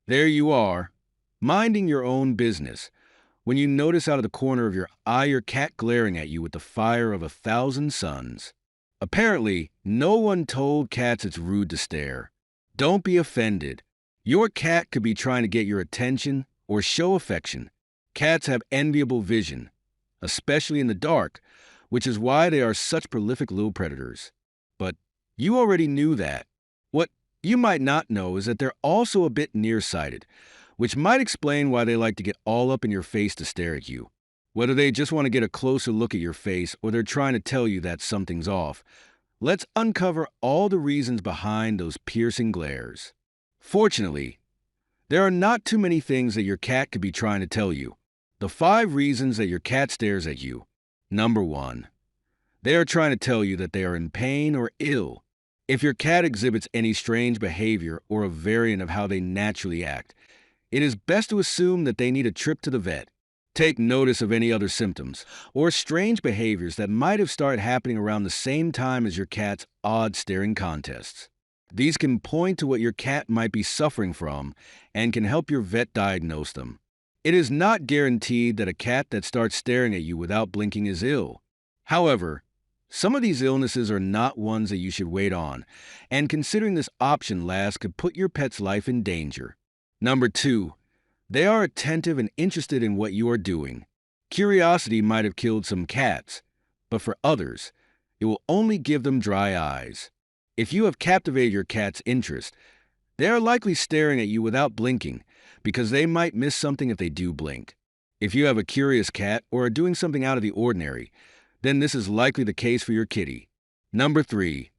There you are, minding your own business, when you notice out of the corner of your eye your cat glaring at you with the fire of 1,000 suns. Apparently, no one told cats it's rude to stare. Don't be offended. Your cat could be trying to get your attention or show affection. Cats have enviable vision, especially in the dark, which is why they are such prolific little predators. But you already knew that. What you might not know is that they're also a bit nearsighted, which might explain why they like to get all up in your face to stare at you. Whether they just want to get a closer look at your face or they're trying to tell you that something's off, let's uncover all the reasons behind those piercing glares. Fortunately, there are not too many things that your cat could be trying to tell you. The 5 reasons that your cat stares at you. Number 1. They are trying to tell you that they are in pain or ill. If your cat exhibits any strange behavior or a variant of how they naturally act, it is best to assume that they need a trip to the vet. Take notice of any other symptoms or strange behaviors that might have started happening around the same time as your cat's odd staring contests. These can point to what your cat might be suffering from and can help your vet diagnose them. It is not guaranteed that a cat that starts staring at you without blinking is ill. However, some of these illnesses are not ones that you should wait on, and considering this option last could put your pet's life in danger. Number 2. They are attentive and interested in what you are doing. Curiosity might have killed some cats, but for others, it will only give them dry eyes. If you have captivated your cat's interest, they are likely staring at you without blinking, because they might miss something if they do blink. If you have a curious cat or are doing something out of the ordinary, then this is likely the case for your kitty. Number 3.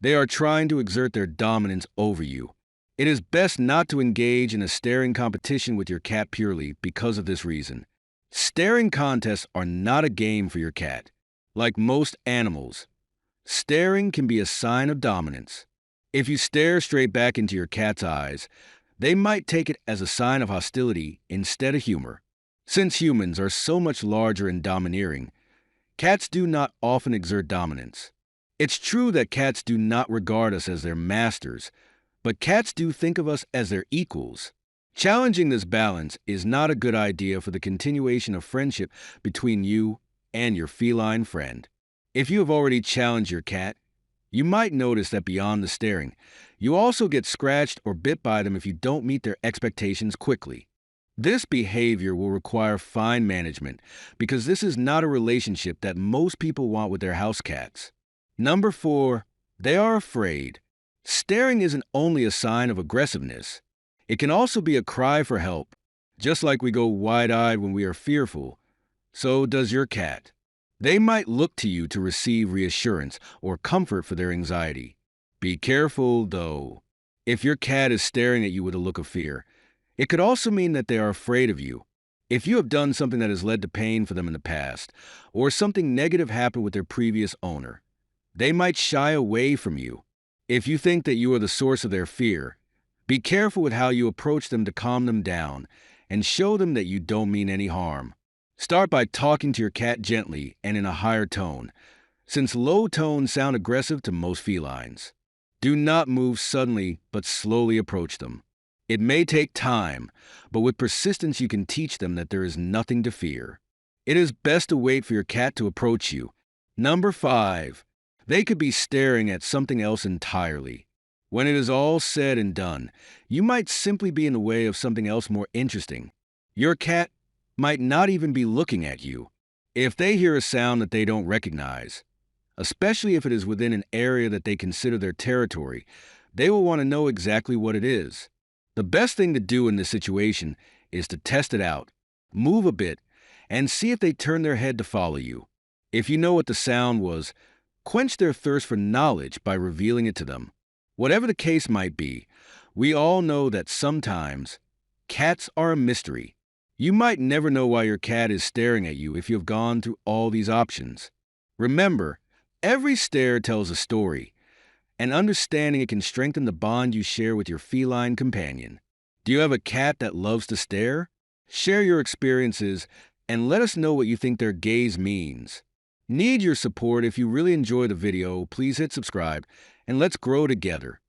They are trying to exert their dominance over you. It is best not to engage in a staring competition with your cat purely because of this reason. Staring contests are not a game for your cat. Like most animals, staring can be a sign of dominance. If you stare straight back into your cat's eyes, they might take it as a sign of hostility instead of humor. Since humans are so much larger and domineering, cats do not often exert dominance. It's true that cats do not regard us as their masters, but cats do think of us as their equals. Challenging this balance is not a good idea for the continuation of friendship between you and your feline friend. If you have already challenged your cat, you might notice that beyond the staring, you also get scratched or bit by them if you don't meet their expectations quickly. This behavior will require fine management because this is not a relationship that most people want with their house cats. Number 4, they are afraid. Staring isn't only a sign of aggressiveness. It can also be a cry for help. Just like we go wide-eyed when we are fearful, so does your cat. They might look to you to receive reassurance or comfort for their anxiety. Be careful, though. If your cat is staring at you with a look of fear, it could also mean that they are afraid of you. If you have done something that has led to pain for them in the past, or something negative happened with their previous owner, they might shy away from you. If you think that you are the source of their fear, be careful with how you approach them to calm them down and show them that you don't mean any harm. Start by talking to your cat gently and in a higher tone, since low tones sound aggressive to most felines. Do not move suddenly, but slowly approach them. It may take time, but with persistence you can teach them that there is nothing to fear. It is best to wait for your cat to approach you. Number 5. They could be staring at something else entirely. When it is all said and done, you might simply be in the way of something else more interesting. Your cat might not even be looking at you. If they hear a sound that they don't recognize, especially if it is within an area that they consider their territory, they will want to know exactly what it is. The best thing to do in this situation is to test it out, move a bit, and see if they turn their head to follow you. If you know what the sound was, quench their thirst for knowledge by revealing it to them. Whatever the case might be, we all know that sometimes cats are a mystery. You might never know why your cat is staring at you if you have gone through all these options. Remember, every stare tells a story, and understanding it can strengthen the bond you share with your feline companion. Do you have a cat that loves to stare? Share your experiences and let us know what you think their gaze means. Need your support. If you really enjoy the video, please hit subscribe and let's grow together.